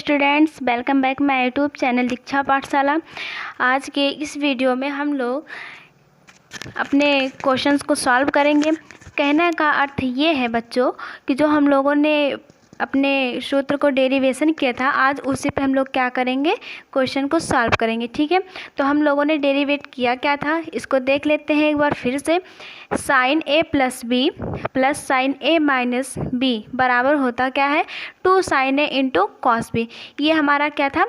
Students, welcome back my YouTube channel Diksha Pathshala. आज के इस वीडियो में हम लोग अपने क्वेश्चंस को सॉल्व करेंगे। कहने का अर्थ ये है बच्चों कि जो हम लोगों ने अपने सूत्र को डेरिवेशन किया था, आज उसी पे हम लोग क्या करेंगे, क्वेश्चन को सॉल्व करेंगे। ठीक है, तो हम लोगों ने डेरिवेट किया क्या था, इसको देख लेते हैं एक बार फिर से। साइन ए प्लस बी प्लस साइन ए माइनस बी बराबर होता क्या है, 2 साइन ए इंटू कॉस बी। ये हमारा क्या था,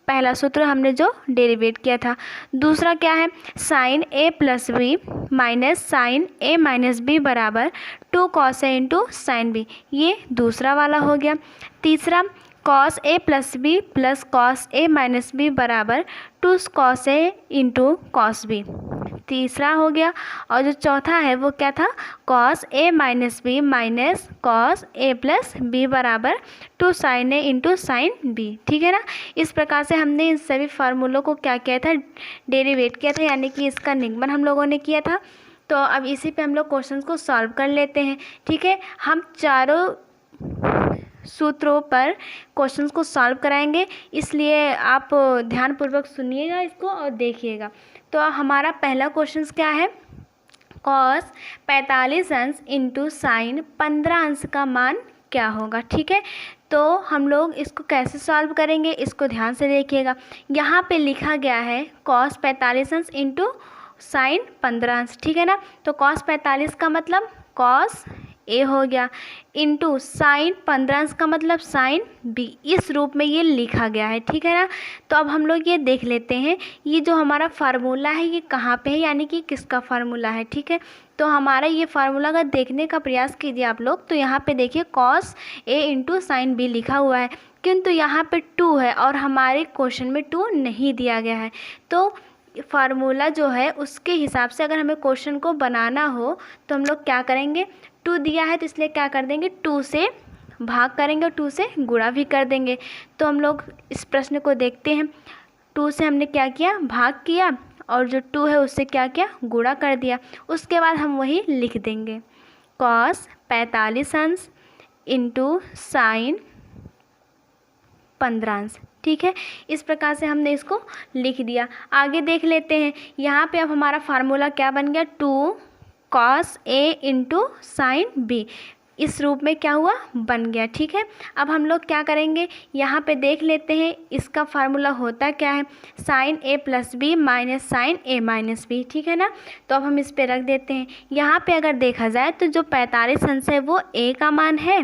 पहला सूत्र हमने जो डेरिवेट किया था। दूसरा क्या है, साइन ए प्लस बी माइनस साइन ए माइनस बी बराबर 2 cos A into sine B, ये दूसरा वाला हो गया। तीसरा, cos A plus B plus cos A minus B बराबर 2 cos A into cos B, तीसरा हो गया। और जो चौथा है वो क्या था, cos A minus B minus cos A plus B बराबर 2 साइन ए इंटू साइन बी। ठीक है ना, इस प्रकार से हमने इन सभी फार्मूलों को क्या किया था, डेरिवेट किया था, यानी कि इसका निगमन हम लोगों ने किया था। तो अब इसी पे हम लोग क्वेश्चंस को सॉल्व कर लेते हैं। ठीक है, हम चारों सूत्रों पर क्वेश्चंस को सॉल्व कराएंगे, इसलिए आप ध्यानपूर्वक सुनिएगा इसको और देखिएगा। तो हमारा पहला क्वेश्चन क्या है, कॉस 45 अंश इंटू साइन 15 अंश का मान क्या होगा। ठीक है, तो हम लोग इसको कैसे सॉल्व करेंगे, इसको ध्यान से देखिएगा। यहाँ पे लिखा गया है कॉस 45 अंश इंटू साइन 15 अंश। ठीक है ना, तो कॉस 45 का मतलब कॉस ए हो गया, इंटू साइन 15 अंश का मतलब साइन बी, इस रूप में ये लिखा गया है। ठीक है ना, तो अब हम लोग ये देख लेते हैं ये जो हमारा फार्मूला है ये कहाँ पे है, यानी कि किसका फार्मूला है। ठीक है, तो हमारा ये फार्मूला का देखने का प्रयास कीजिए आप लोग। तो यहाँ पे देखिए cos A into sine B लिखा हुआ है, किंतु यहाँ पे 2 है और हमारे क्वेश्चन में 2 नहीं दिया गया है। तो फार्मूला जो है उसके हिसाब से अगर हमें क्वेश्चन को बनाना हो तो हम लोग क्या करेंगे, 2 दिया है तो इसलिए क्या कर देंगे, 2 से भाग करेंगे और 2 से गुणा भी कर देंगे। तो हम लोग इस प्रश्न को देखते हैं, 2 से हमने क्या किया, भाग किया, और जो 2 है उससे क्या किया, गुणा कर दिया। उसके बाद हम वही लिख देंगे, कॉस 45 अंश इंटू साइन 15 अंश। ठीक है, इस प्रकार से हमने इसको लिख दिया। आगे देख लेते हैं, यहाँ पे अब हमारा फार्मूला क्या बन गया, 2 cos A into sine B, इस रूप में क्या हुआ, बन गया। ठीक है, अब हम लोग क्या करेंगे, यहाँ पे देख लेते हैं इसका फार्मूला होता क्या है, साइन ए प्लस बी माइनस साइन ए माइनस बी। ठीक है ना, तो अब हम इस पे रख देते हैं। यहाँ पे अगर देखा जाए तो जो 45 अंश है वो ए का मान है,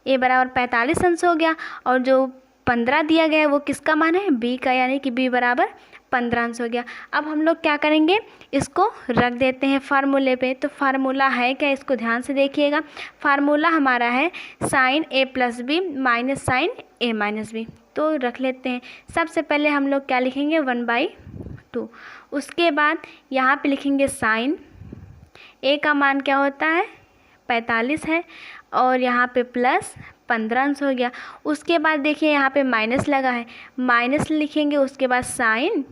ए बराबर 45 अंश हो गया, और जो 15 दिया गया है वो किसका मान है, बी का, यानी कि बी बराबर 15 अंश हो गया। अब हम लोग क्या करेंगे, इसको रख देते हैं फार्मूले पे। तो फार्मूला है क्या, इसको ध्यान से देखिएगा। फार्मूला हमारा है साइन ए प्लस बी माइनस साइन ए माइनस बी, तो रख लेते हैं। सबसे पहले हम लोग क्या लिखेंगे, 1/2। उसके बाद यहाँ पे लिखेंगे साइन ए का मान क्या होता है, 45 है, और यहाँ पे प्लस 15 अंश हो गया। उसके बाद देखिए यहाँ पे माइनस लगा है, माइनस लिखेंगे। उसके बाद साइन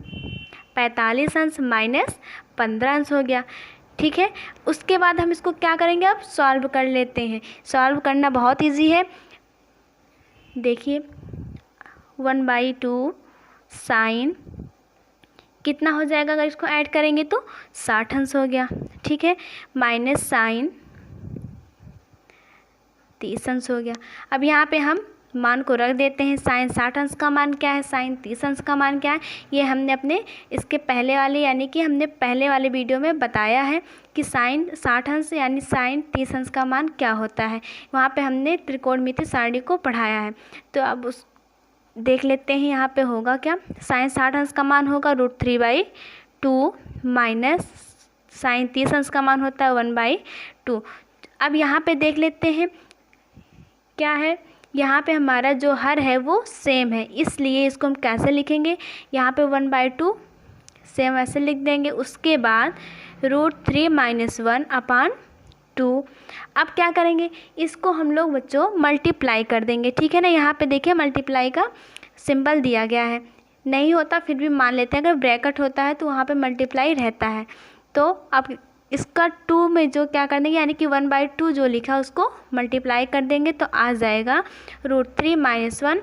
45 अंश माइनस 15 अंश हो गया। ठीक है, उसके बाद हम इसको क्या करेंगे, अब सॉल्व कर लेते हैं। सॉल्व करना बहुत इजी है, देखिए 1/2 साइन कितना हो जाएगा, अगर इसको ऐड करेंगे तो 60 अंश हो गया। ठीक है, माइनस साइन 30 अंश हो गया। अब यहाँ पे हम मान को रख देते हैं, साइन 60 अंश का मान क्या है, साइन 30 अंश का मान क्या है, ये हमने अपने इसके पहले वाले, यानी कि हमने पहले वाले वीडियो में बताया है कि साइन 60 अंश यानी साइन 30 अंश का मान क्या होता है। वहाँ पे हमने त्रिकोणमिति सारणी को पढ़ाया है। तो अब उस देख लेते हैं यहाँ पे होगा क्या, साइन 60 अंश का मान होगा √3/2 माइनस साइन 30 अंश का मान होता है 1/2। अब यहाँ पे देख लेते हैं क्या है, यहाँ पे हमारा जो हर है वो सेम है, इसलिए इसको हम कैसे लिखेंगे, यहाँ पे 1/2 सेम ऐसे लिख देंगे। उसके बाद √3 - 1/2। अब क्या करेंगे, इसको हम लोग बच्चों मल्टीप्लाई कर देंगे। ठीक है ना, यहाँ पे देखिए मल्टीप्लाई का सिंबल दिया गया है, नहीं होता फिर भी मान लेते हैं, अगर ब्रैकेट होता है तो वहाँ पे मल्टीप्लाई रहता है। तो अब इसका 2 में जो क्या कर देंगे, यानी कि 1/2 जो लिखा उसको मल्टीप्लाई कर देंगे, तो आ जाएगा √3 - 1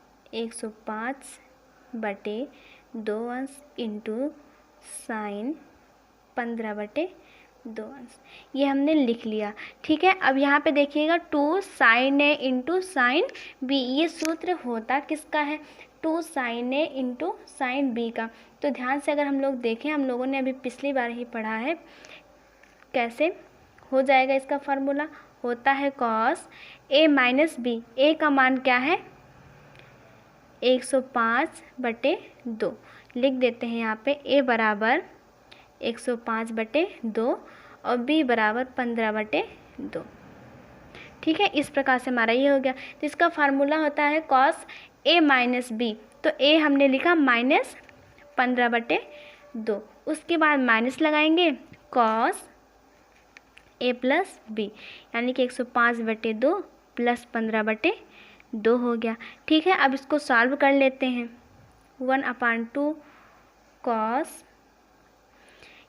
105/2 इंटू साइन 15/2। ये हमने लिख लिया। ठीक है, अब यहाँ पे देखिएगा 2 साइन ए इंटू साइन बी, ये सूत्र होता किसका है? 2 साइन ए इंटू साइन बी का। तो ध्यान से अगर हम लोग देखें, हम लोगों ने अभी पिछली बार ही पढ़ा है कैसे हो जाएगा इसका फार्मूला। होता है कॉस ए माइनस बी। ए का मान क्या है? 105/2 लिख देते हैं यहाँ पे। ए बराबर 105/2 और बी बराबर 15/2। ठीक है, इस प्रकार से हमारा ये हो गया। तो इसका फार्मूला होता है कॉस ए माइनस बी। तो ए हमने लिखा -15/2। उसके बाद माइनस लगाएंगे कॉस ए प्लस बी, यानी कि 105/2 प्लस 15/2 हो गया। ठीक है, अब इसको सॉल्व कर लेते हैं। 1/2 कॉस,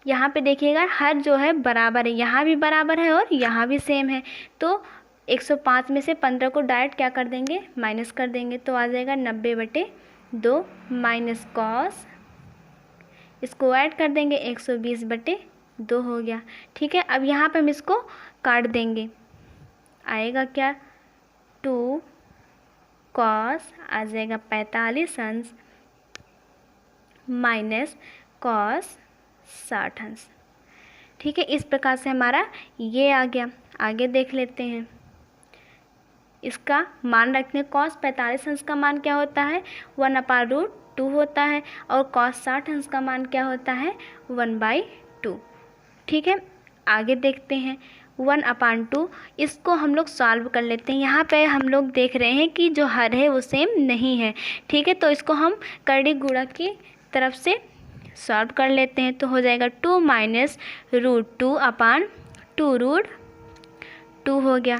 यहाँ पे देखिएगा हर जो है बराबर है, यहाँ भी बराबर है और यहाँ भी सेम है। तो 105 में से 15 को डायरेक्ट क्या कर देंगे? माइनस कर देंगे। तो आ जाएगा 90/2 माइनस कॉस, इसको ऐड कर देंगे 120/2 हो गया। ठीक है, अब यहाँ पे हम इसको काट देंगे। आएगा क्या? 2 कॉस आ जाएगा 45 अंश माइनस कॉस 60 अंश। ठीक है, इस प्रकार से हमारा ये आ गया। आगे देख लेते हैं। इसका मान रखते हैं। कॉस 45 अंश का मान क्या होता है? 1/√2 होता है। और कॉस 60 अंश का मान क्या होता है? 1/2। ठीक है, आगे देखते हैं। 1/2 इसको हम लोग सॉल्व कर लेते हैं। यहाँ पे हम लोग देख रहे हैं कि जो हर है वो सेम नहीं है। ठीक है, तो इसको हम करड़ी गुणक की तरफ से सॉल्व कर लेते हैं। तो हो जाएगा 2 माइनस √2/2 हो गया।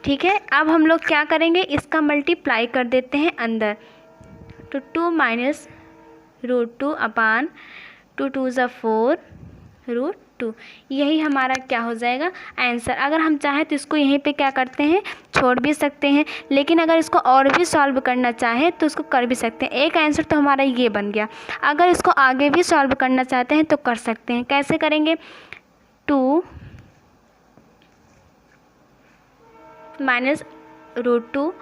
ठीक है, अब हम लोग क्या करेंगे? इसका मल्टीप्लाई कर देते हैं अंदर। तो 2 माइनस √2/2 2 ज़ा 4 √2, यही हमारा क्या हो जाएगा? आंसर। अगर हम चाहें तो इसको यहीं पे क्या करते हैं? छोड़ भी सकते हैं, लेकिन अगर इसको और भी सॉल्व करना चाहें तो इसको कर भी सकते हैं। एक आंसर तो हमारा ये बन गया। अगर इसको आगे भी सॉल्व करना चाहते हैं तो कर सकते हैं। कैसे करेंगे? 2 माइनस √2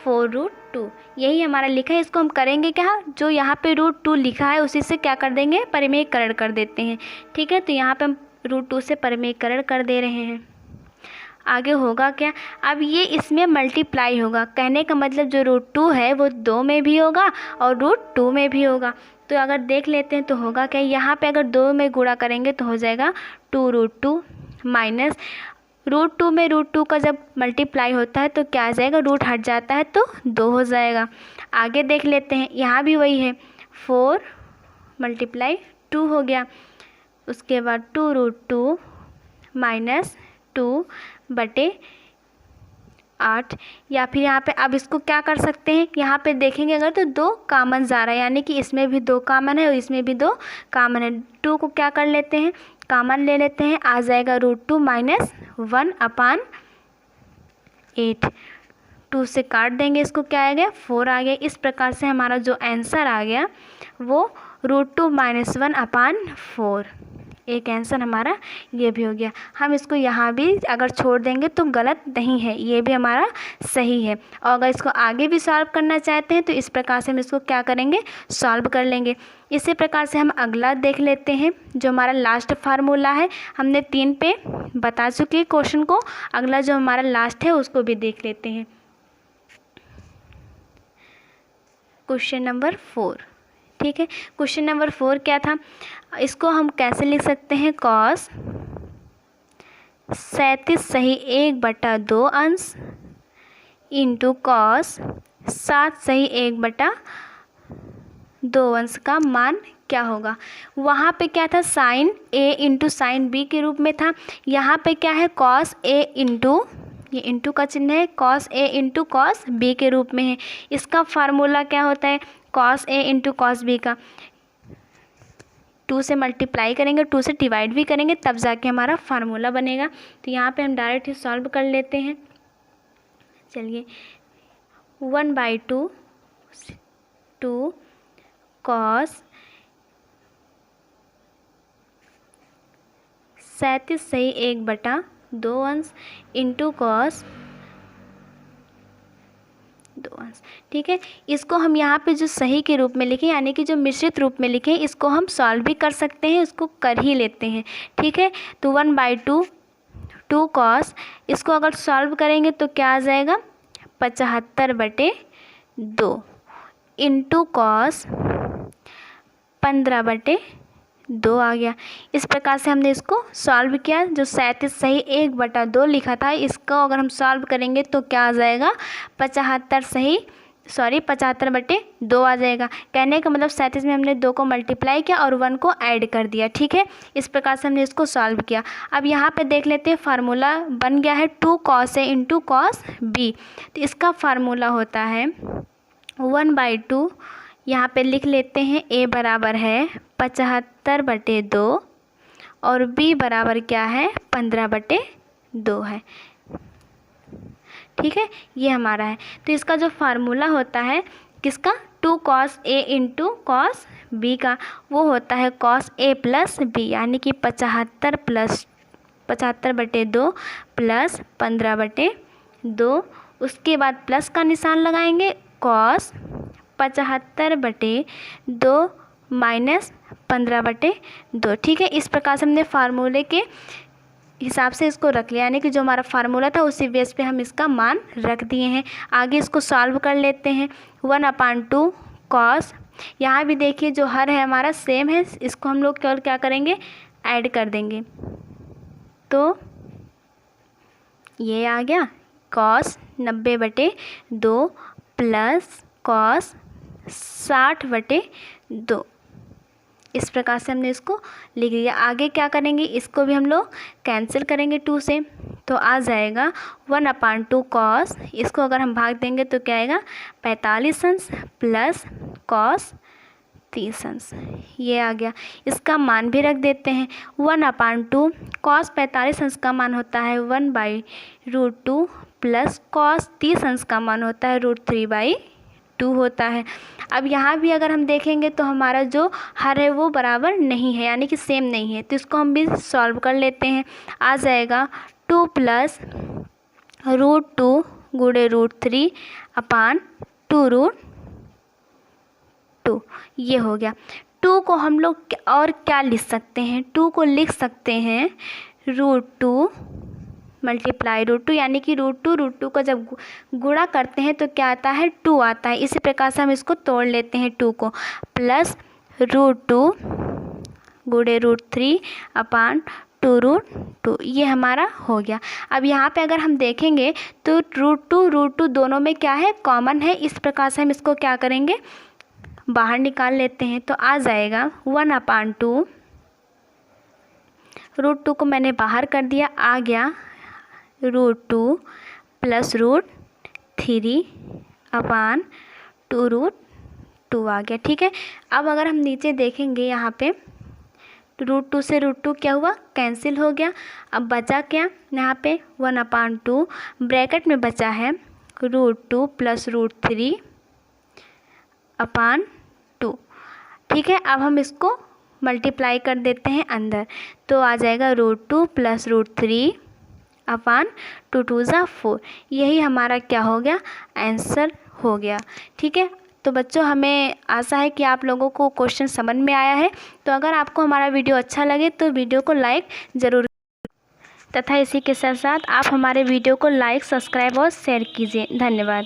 4√2, यही हमारा लिखा है। इसको हम करेंगे क्या? जो यहाँ पे √2 लिखा है उसी से क्या कर देंगे? परिमेयकरण कर देते हैं। ठीक है, तो यहाँ पे हम √2 से परिमेयकरण कर दे रहे हैं। आगे होगा क्या? अब ये इसमें मल्टीप्लाई होगा। कहने का मतलब जो √2 है वो 2 में भी होगा और √2 में भी होगा। तो अगर देख लेते हैं तो होगा क्या? यहाँ पे अगर 2 में गुणा करेंगे तो हो जाएगा 2√2 माइनस √2 में √2 का जब मल्टीप्लाई होता है तो क्या आ जाएगा? रूट हट जाता है तो 2 हो जाएगा। आगे देख लेते हैं। यहाँ भी वही है, 4 × 2 हो गया। उसके बाद 2√2 माइनस 2/8, या फिर यहाँ पे अब इसको क्या कर सकते हैं? यहाँ पे देखेंगे अगर तो 2 कामन जा रहा है, यानी कि इसमें भी 2 कामन है और इसमें भी 2 कामन है। 2 को क्या कर लेते हैं? कामन ले लेते हैं। आ जाएगा √2 माइनस 1/8। 2 से काट देंगे, इसको क्या आ गया? 4 आ गया। इस प्रकार से हमारा जो आंसर आ गया वो √2 माइनस 1/4। एक आंसर हमारा ये भी हो गया। हम इसको यहाँ भी अगर छोड़ देंगे तो गलत नहीं है, ये भी हमारा सही है। और अगर इसको आगे भी सॉल्व करना चाहते हैं तो इस प्रकार से हम इसको क्या करेंगे? सॉल्व कर लेंगे। इसी प्रकार से हम अगला देख लेते हैं, जो हमारा लास्ट फार्मूला है। हमने 3 पे बता चुके क्वेश्चन को। अगला जो हमारा लास्ट है उसको भी देख लेते हैं। Question number 4। ठीक है, क्वेश्चन नंबर 4 क्या था? इसको हम कैसे लिख सकते हैं? कॉस 37 सही 1/2 अंश इंटू कॉस 7 सही 1/2 अंश का मान क्या होगा? वहाँ पे क्या था? साइन ए इंटू साइन बी के रूप में था। यहाँ पे क्या है? कॉस ए इंटू, ये इंटू का चिन्ह है, cos A into cos B के रूप में है। इसका फार्मूला क्या होता है? Cos A into cos B का 2 से मल्टीप्लाई करेंगे, 2 से डिवाइड भी करेंगे, तब जाके हमारा फार्मूला बनेगा। तो यहाँ पे हम डायरेक्ट ही सॉल्व कर लेते हैं। चलिए, 1/2 2 कॉस 37 सही 1/2 अंश इंटू कॉस 2 अंश। ठीक है, इसको हम यहाँ पे जो सही के रूप में लिखें यानी कि जो मिश्रित रूप में लिखें, इसको हम सॉल्व भी कर सकते हैं, इसको कर ही लेते हैं। ठीक है, तो 1/2 2 कॉस, इसको अगर सॉल्व करेंगे तो क्या आ जाएगा 75/2 इंटू कॉस 15/2 आ गया। इस प्रकार से हमने इसको सॉल्व किया। जो 37 सही 1/2 लिखा था, इसको अगर हम सॉल्व करेंगे तो क्या आ जाएगा 75/2 आ जाएगा। कहने का मतलब 37 में हमने 2 को मल्टीप्लाई किया और 1 को ऐड कर दिया। ठीक है, इस प्रकार से हमने इसको सॉल्व किया। अब यहाँ पे देख लेते हैं, फार्मूला बन गया है 2 cos A into cos B। तो इसका फार्मूला होता है 1/2, यहाँ पे लिख लेते हैं A बराबर है 75/2 और B बराबर क्या है 15/2 है। ठीक है, ये हमारा है। तो इसका जो फार्मूला होता है किसका 2 cos A into cos B का, वो होता है cos A प्लस B यानी कि 75/2 प्लस 15/2। उसके बाद प्लस का निशान लगाएंगे, cos 75/2 माइनस 15/2। ठीक है, इस प्रकार से हमने फार्मूले के हिसाब से इसको रख लिया, यानी कि जो हमारा फार्मूला था उसी बेस पे हम इसका मान रख दिए हैं। आगे इसको सॉल्व कर लेते हैं। 1/2 कॉस, यहाँ भी देखिए जो हर है हमारा सेम है, इसको हम लोग केवल क्या करेंगे ऐड कर देंगे। तो ये आ गया कॉस 90/2 प्लस कॉस 60/2। इस प्रकार से हमने इसको लिख लिया। आगे क्या करेंगे, इसको भी हम लोग कैंसिल करेंगे 2 से, तो आ जाएगा 1/2 कॉस, इसको अगर हम भाग देंगे तो क्या आएगा 45 अंश प्लस कॉस 30 अंश। ये आ गया। इसका मान भी रख देते हैं। 1/2 कॉस 45 अंश का मान होता है 1/√2 प्लस कॉस 30 अंश का मान होता है √3/2 होता है। अब यहाँ भी अगर हम देखेंगे तो हमारा जो हर है वो बराबर नहीं है, यानी कि सेम नहीं है, तो इसको हम भी सॉल्व कर लेते हैं। आ जाएगा 2 प्लस √2 गुणे √3 अपान 2√2। ये हो गया। 2 को हम लोग और क्या लिख सकते हैं, 2 को लिख सकते हैं √2 मल्टीप्लाई √2, यानी कि √2 का जब गुणा करते हैं तो क्या आता है 2 आता है। इसी प्रकार से हम इसको तोड़ लेते हैं 2 को, प्लस √2 गुणे √3 अपान 2√2। ये हमारा हो गया। अब यहाँ पे अगर हम देखेंगे तो √2 दोनों में क्या है कॉमन है। इस प्रकार से हम इसको क्या करेंगे बाहर निकाल लेते हैं। तो आ जाएगा 1/2, √2 को मैंने बाहर कर दिया, आ गया √2 प्लस √3 अपान 2√2 आ गया। ठीक है, अब अगर हम नीचे देखेंगे यहाँ पे √2 से √2 क्या हुआ कैंसिल हो गया। अब बचा क्या यहाँ पे 1/2 ब्रैकेट में बचा है √2 प्लस √3 अपान 2। ठीक है, अब हम इसको मल्टीप्लाई कर देते हैं अंदर, तो आ जाएगा √2 प्लस √3 अपान 2 2 ज़ा 4। यही हमारा क्या हो गया आंसर हो गया। ठीक है, तो बच्चों हमें आशा है कि आप लोगों को क्वेश्चन समझ में आया है। तो अगर आपको हमारा वीडियो अच्छा लगे तो वीडियो को लाइक ज़रूर, तथा इसी के साथ साथ आप हमारे वीडियो को लाइक सब्सक्राइब और शेयर कीजिए। धन्यवाद।